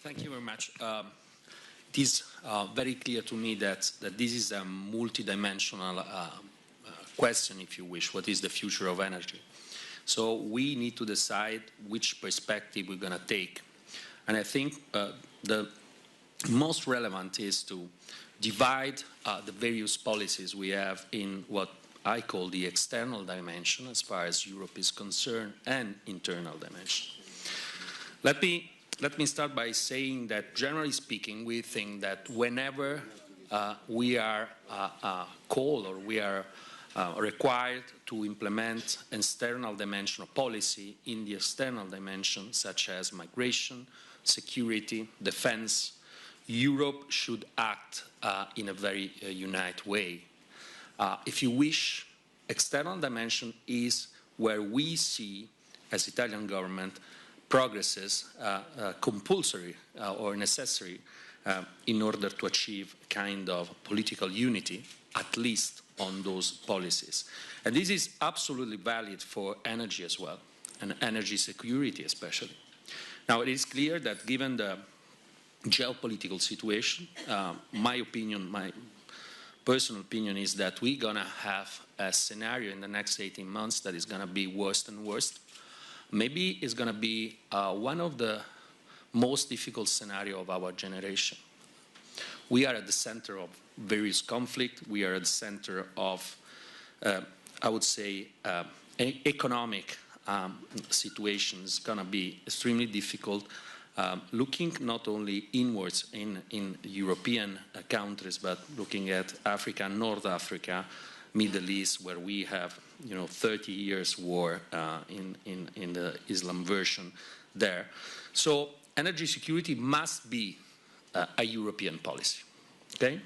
Thank you very much. It is very clear to me that this is a multidimensional question, if you wish. What is the future of energy? So we need to decide which perspective we're going to take. And I think the most relevant is to divide the various policies we have in what I call the external dimension as far as Europe is concerned and internal dimension. Let me start by saying that generally speaking we think that whenever we are called or we are required to implement external dimension of policy in the external dimension such as migration, security, defense, Europe should act in a very united way. If you wish, external dimension is where we see, as Italian government, progresses compulsory or necessary in order to achieve kind of political unity, at least on those policies. And this is absolutely valid for energy as well, and energy security especially. Now, it is clear that given the geopolitical situation, my personal opinion is that we're going to have a scenario in the next 18 months that is going to be worse and worse. Maybe it's going to be one of the most difficult scenarios of our generation. We are at the center of various conflicts. We are at the center of, I would say, economic situations going to be extremely difficult. Looking not only inwards in European countries, but looking at Africa, North Africa, Middle East, where we have 30 years war in the Islam version there. So energy security must be a European policy. Okay?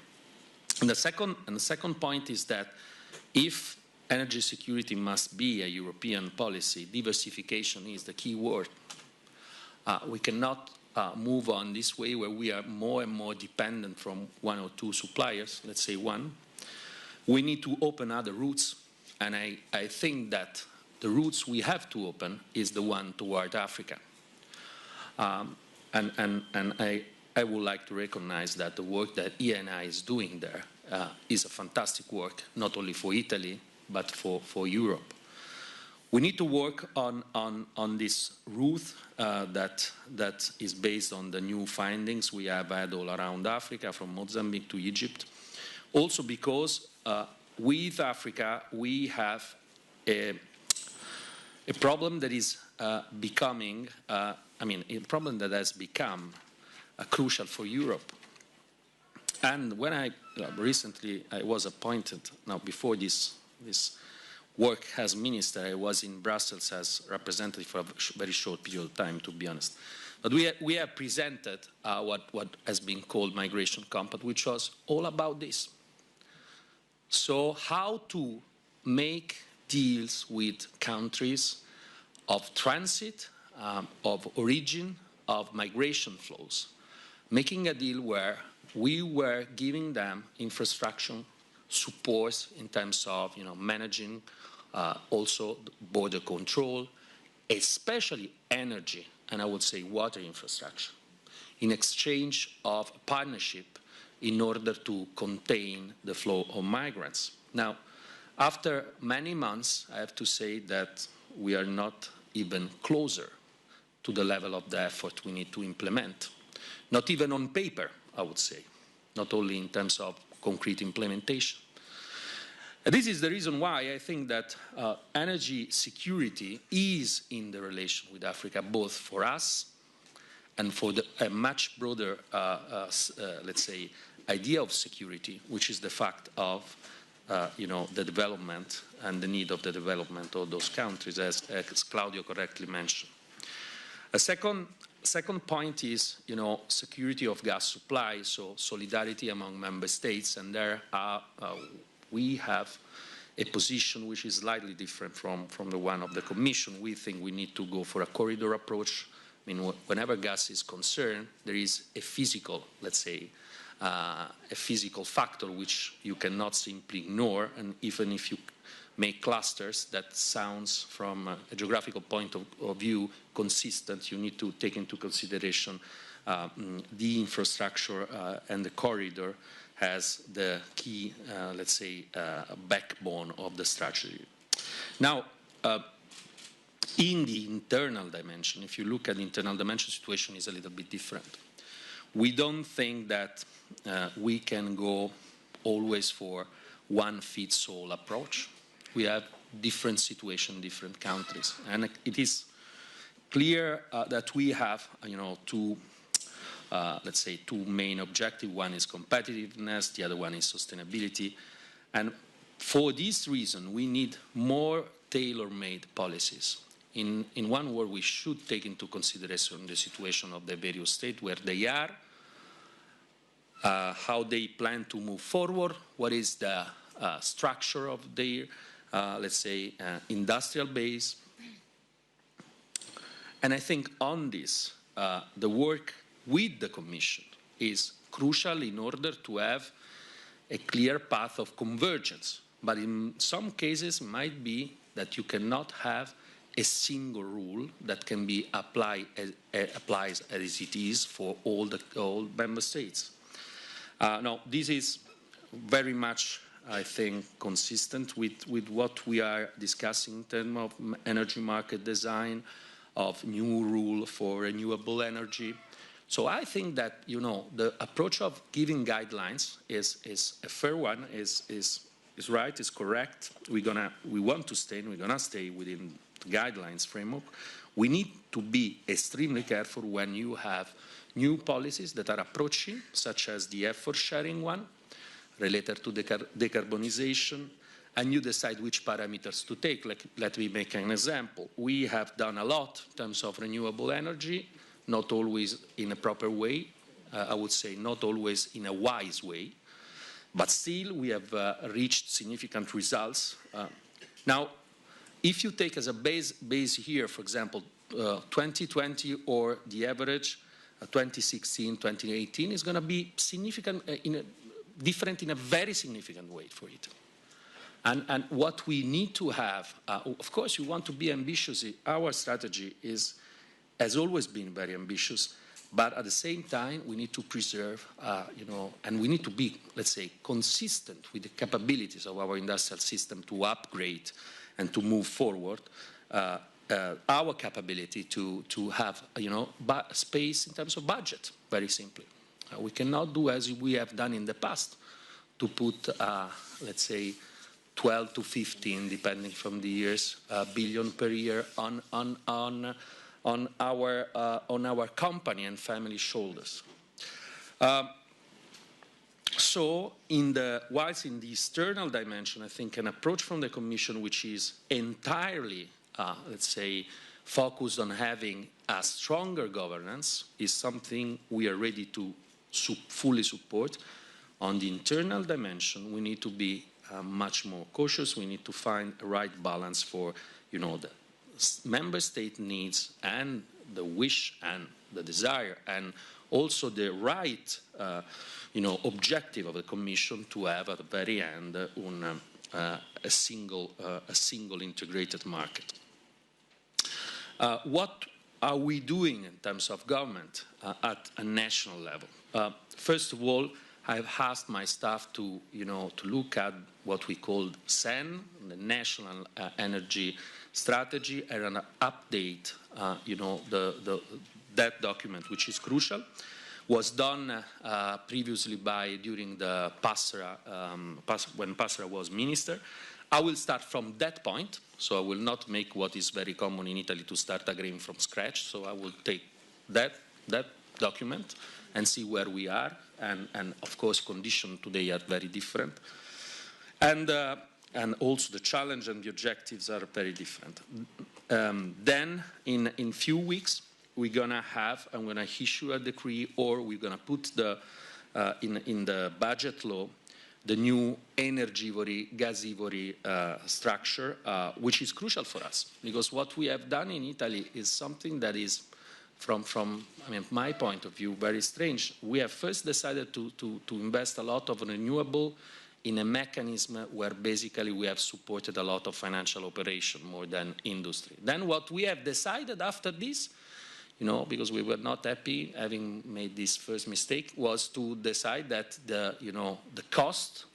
And the second point is that if energy security must be a European policy, diversification is the key word. We cannot move on this way where we are more and more dependent from one or two suppliers, let's say one. We need to open other routes, and I think that the routes we have to open is the one toward Africa. And I would like to recognize that the work that Eni is doing there is a fantastic work, not only for Italy, but for Europe. We need to work on this route that is based on the new findings we have had all around Africa, from Mozambique to Egypt. Also because with Africa we have a problem that is becoming, a problem that has become crucial for Europe. And when I recently was appointed, now before this work as minister, I was in Brussels as representative for a very short period of time, to be honest. But we have presented what has been called Migration Compact, which was all about this. So how to make deals with countries of transit, of origin, of migration flows, making a deal where we were giving them infrastructure support in terms of managing also border control, especially energy, and I would say water infrastructure, in exchange of partnership in order to contain the flow of migrants. Now, after many months, I have to say that we are not even closer to the level of the effort we need to implement. Not even on paper, I would say, not only in terms of concrete implementation. And this is the reason why I think that energy security is in the relation with Africa, both for us and for a much broader, let's say, idea of security, which is the fact of the development and the need of the development of those countries, as Claudio correctly mentioned. A second point is, security of gas supply, so solidarity among member states, and there we have a position which is slightly different from the one of the Commission. We think we need to go for a corridor approach. Whenever gas is concerned, there is a physical, let's say, a physical factor which you cannot simply ignore, and even if you make clusters that sounds from a geographical point of view consistent, you need to take into consideration the infrastructure and the corridor as the key, let's say, backbone of the strategy. Now, in the internal dimension, if you look at the internal dimension, situation is a little bit different. We don't think that we can go always for one-fits-all approach. We have different situations, different countries, and it is clear that we have, two, let's say, two main objectives. One is competitiveness, the other one is sustainability, and for this reason, we need more tailor-made policies. In one word, we should take into consideration the situation of the various states, where they are, how they plan to move forward, what is the structure of their, let's say, industrial base. And I think on this, the work with the Commission is crucial in order to have a clear path of convergence. But in some cases, it might be that you cannot have a single rule that can be applied as it is for all member states. Now, this is very much, I think, consistent with what we are discussing in terms of energy market design, of new rule for renewable energy. So I think that, the approach of giving guidelines is a fair one, is right, is correct. We want to stay, and we're going to stay within the guidelines framework. We need to be extremely careful when you have new policies that are approaching, such as the effort-sharing one, related to decarbonization, and you decide which parameters to take. Let me make an example. We have done a lot in terms of renewable energy, not always in a proper way, I would say not always in a wise way, but still we have reached significant results. Now, if you take as a base here, for example, 2020 or the average 2016, 2018 is going to be significant, different in a very significant way for it. And what we need to have, of course, we want to be ambitious. Our strategy has always been very ambitious, but at the same time, we need to preserve, and we need to be, let's say, consistent with the capabilities of our industrial system to upgrade and to move forward. Our capability to have, space in terms of budget, very simply. We cannot do as we have done in the past, to put, let's say, 12 to 15, depending from the years, billion per year on our company and family shoulders. So, whilst in the external dimension, I think an approach from the Commission which is entirely, let's say, focused on having a stronger governance is something we are ready to fully support. On the internal dimension, we need to be much more cautious. We need to find a right balance for, the member state needs and the wish and the desire, and also the right, objective of the Commission to have at the very end a single integrated market. What are we doing in terms of government at a national level? First of all, I've asked my staff to look at what we call SEN, the National Energy Strategy, and an update, that document, which is crucial, was done previously during the when Passera was minister. I will start from that point, so I will not make what is very common in Italy to start agreeing from scratch. So I will take that document and see where we are, and of course conditions today are very different, and also the challenge and the objectives are very different. Then in few weeks we're gonna I'm gonna issue a decree, or we're gonna put in the budget law the new energivory, gasivory structure, which is crucial for us, because what we have done in Italy is something that is, from my point of view, very strange. We have first decided to invest a lot of renewable in a mechanism where basically we have supported a lot of financial operation more than industry. Then what we have decided after this because we were not happy having made this first mistake, was to decide that the cost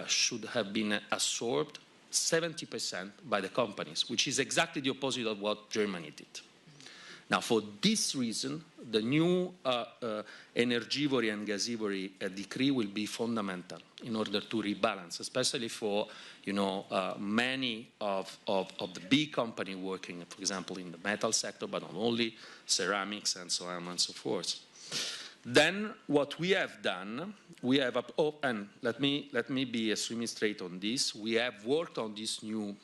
should have been absorbed 70% by the companies, which is exactly the opposite of what Germany did. Now, for this reason, the new Energivori and Gasivory decree will be fundamental in order to rebalance, especially for many of the big companies working, for example, in the metal sector, but not only ceramics and so on and so forth. Then, what we have done, we have and let me be extremely straight on this. We have worked on these new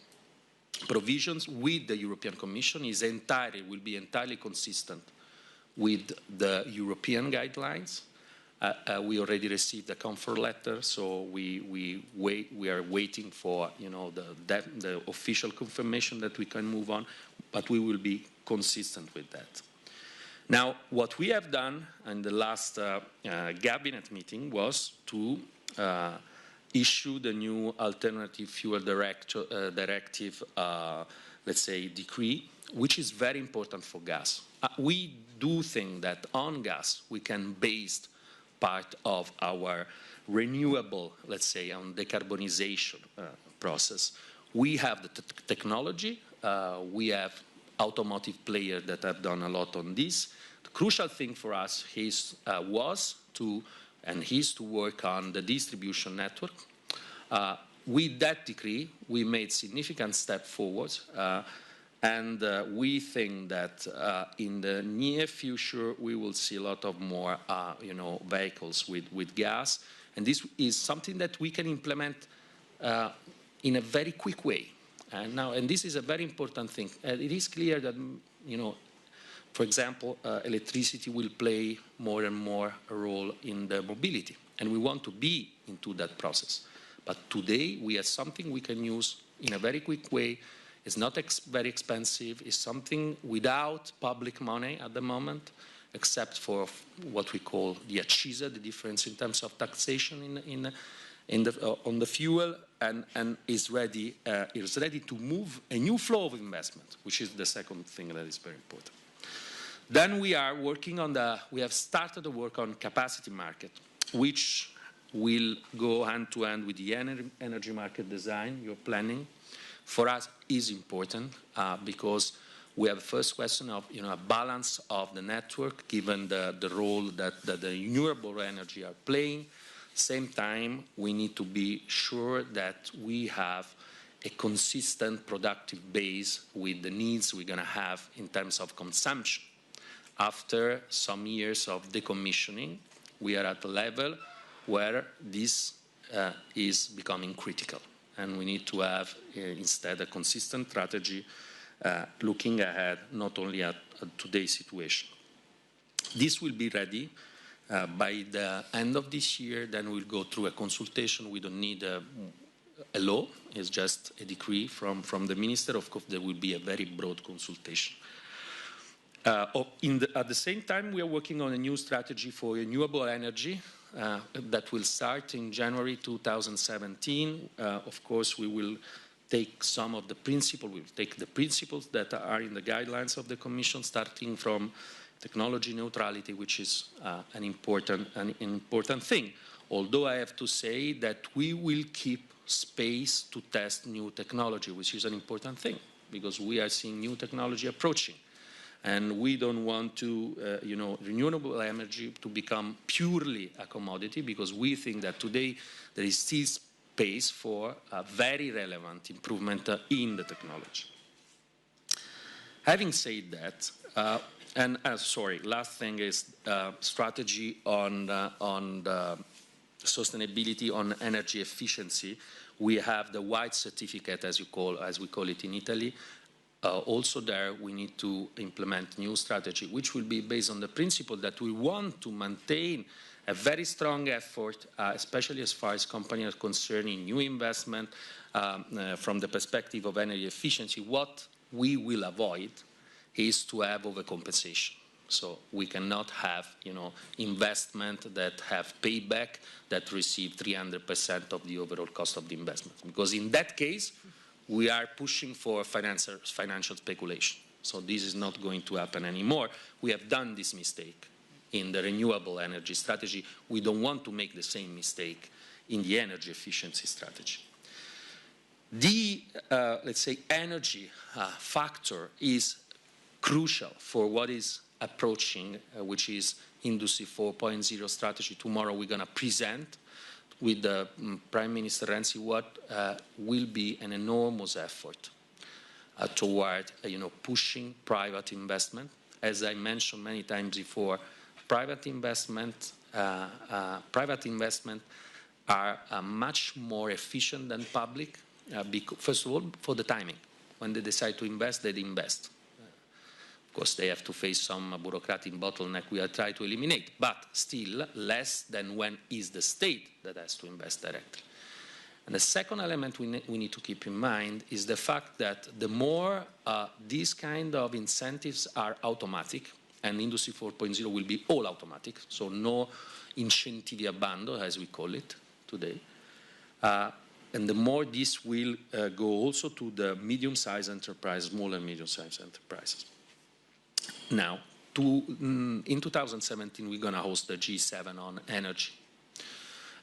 provisions with the European Commission. Will be entirely consistent with the European guidelines. We already received a comfort letter, so we are waiting for the official confirmation that we can move on, but we will be consistent with that. Now, what we have done in the last cabinet meeting was to issue the new alternative fuel directive, let's say, decree, which is very important for gas. We do think that on gas we can base part of our renewable, let's say, on decarbonization process. We have the technology, we have automotive players that have done a lot on this. The crucial thing for us was to work on the distribution network. With that decree, we made significant step forward, and we think that in the near future we will see a lot of more, vehicles with gas, and this is something that we can implement in a very quick way. And this is a very important thing. It is clear that, for example, electricity will play more and more a role in the mobility, and we want to be into that process. But today we have something we can use in a very quick way. It's not very expensive. It's something without public money at the moment, except for what we call the accisa, the difference in terms of taxation on the fuel, and is ready to move a new flow of investment, which is the second thing that is very important. Then we have started the work on capacity market, which will go hand to hand with the energy market design you're planning. For us is important because we have the first question of a balance of the network, given the role that the renewable energy are playing. Same time, we need to be sure that we have a consistent productive base with the needs we're going to have in terms of consumption. After some years of decommissioning, we are at a level where this is becoming critical, and we need to have instead a consistent strategy looking ahead, not only at today's situation. This will be ready by the end of this year. Then we'll go through a consultation. We don't need a law. It's just a decree from the minister. Of course, there will be a very broad consultation. At the same time, we are working on a new strategy for renewable energy that will start in January 2017. Of course, we will take some of the principles. We'll take the principles that are in the guidelines of the Commission, starting from technology neutrality, which is an important thing. Although I have to say that we will keep space to test new technology, which is an important thing, because we are seeing new technology approaching. And we don't want to, renewable energy to become purely a commodity, because we think that today there is still space for a very relevant improvement in the technology. Having said that, last thing is strategy on the sustainability, on energy efficiency. We have the white certificate, as we call it in Italy. Also there, we need to implement new strategy, which will be based on the principle that we want to maintain a very strong effort, especially as far as companies are concerned in new investment from the perspective of energy efficiency. What we will avoid is to have overcompensation. So we cannot have, investment that have payback that receive 300% of the overall cost of the investment, because in that case, we are pushing for financial speculation. So this is not going to happen anymore. We have done this mistake in the renewable energy strategy. We don't want to make the same mistake in the energy efficiency strategy. The, let's say, energy factor is crucial for what is approaching, which is Industry 4.0 strategy. Tomorrow we're going to present with the Prime Minister Renzi what will be an enormous effort toward, pushing private investment. As I mentioned many times before, private investment are much more efficient than public. First of all, for the timing. When they decide to invest, they invest. Of course, they have to face some bureaucratic bottleneck we are trying to eliminate, but still less than when is the state that has to invest directly. And the second element we need to keep in mind is the fact that the more these kind of incentives are automatic, and Industry 4.0 will be all automatic, so no incentivi a bando, as we call it today, and the more this will go also to the medium-sized enterprise, small and medium-sized enterprises. Now, in 2017, we're going to host the G7 on energy.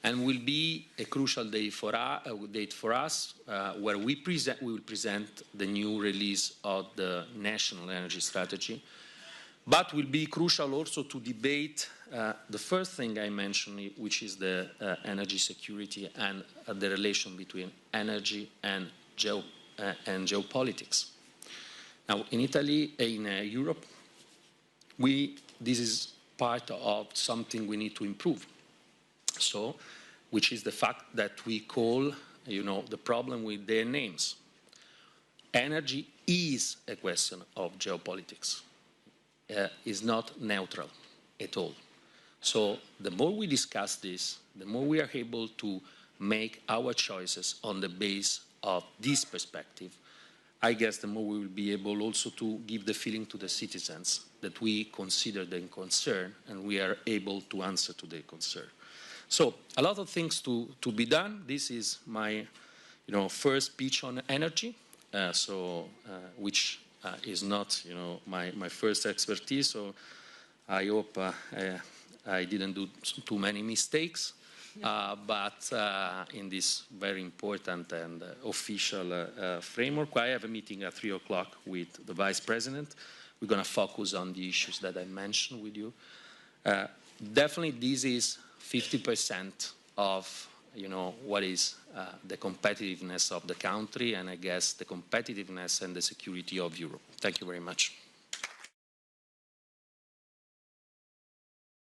And will be a crucial date for us, where we will present the new release of the national energy strategy. But will be crucial also to debate the first thing I mentioned, which is the energy security and the relation between energy and geopolitics. Now, in Italy, in Europe, this is part of something we need to improve. So, which is the fact that we call, the problem with their names. Energy is a question of geopolitics. Is not neutral at all. So the more we discuss this, the more we are able to make our choices on the base of this perspective, I guess the more we will be able also to give the feeling to the citizens that we consider them concern and we are able to answer to their concern. So a lot of things to be done. This is my first pitch on energy, which is not, my first expertise, so I hope I didn't do too many mistakes, but in this very important and official framework. I have a meeting at 3 o'clock with the Vice President. We're going to focus on the issues that I mentioned with you. Definitely this is 50% of what is the competitiveness of the country, and I guess the competitiveness and the security of Europe. Thank you very much.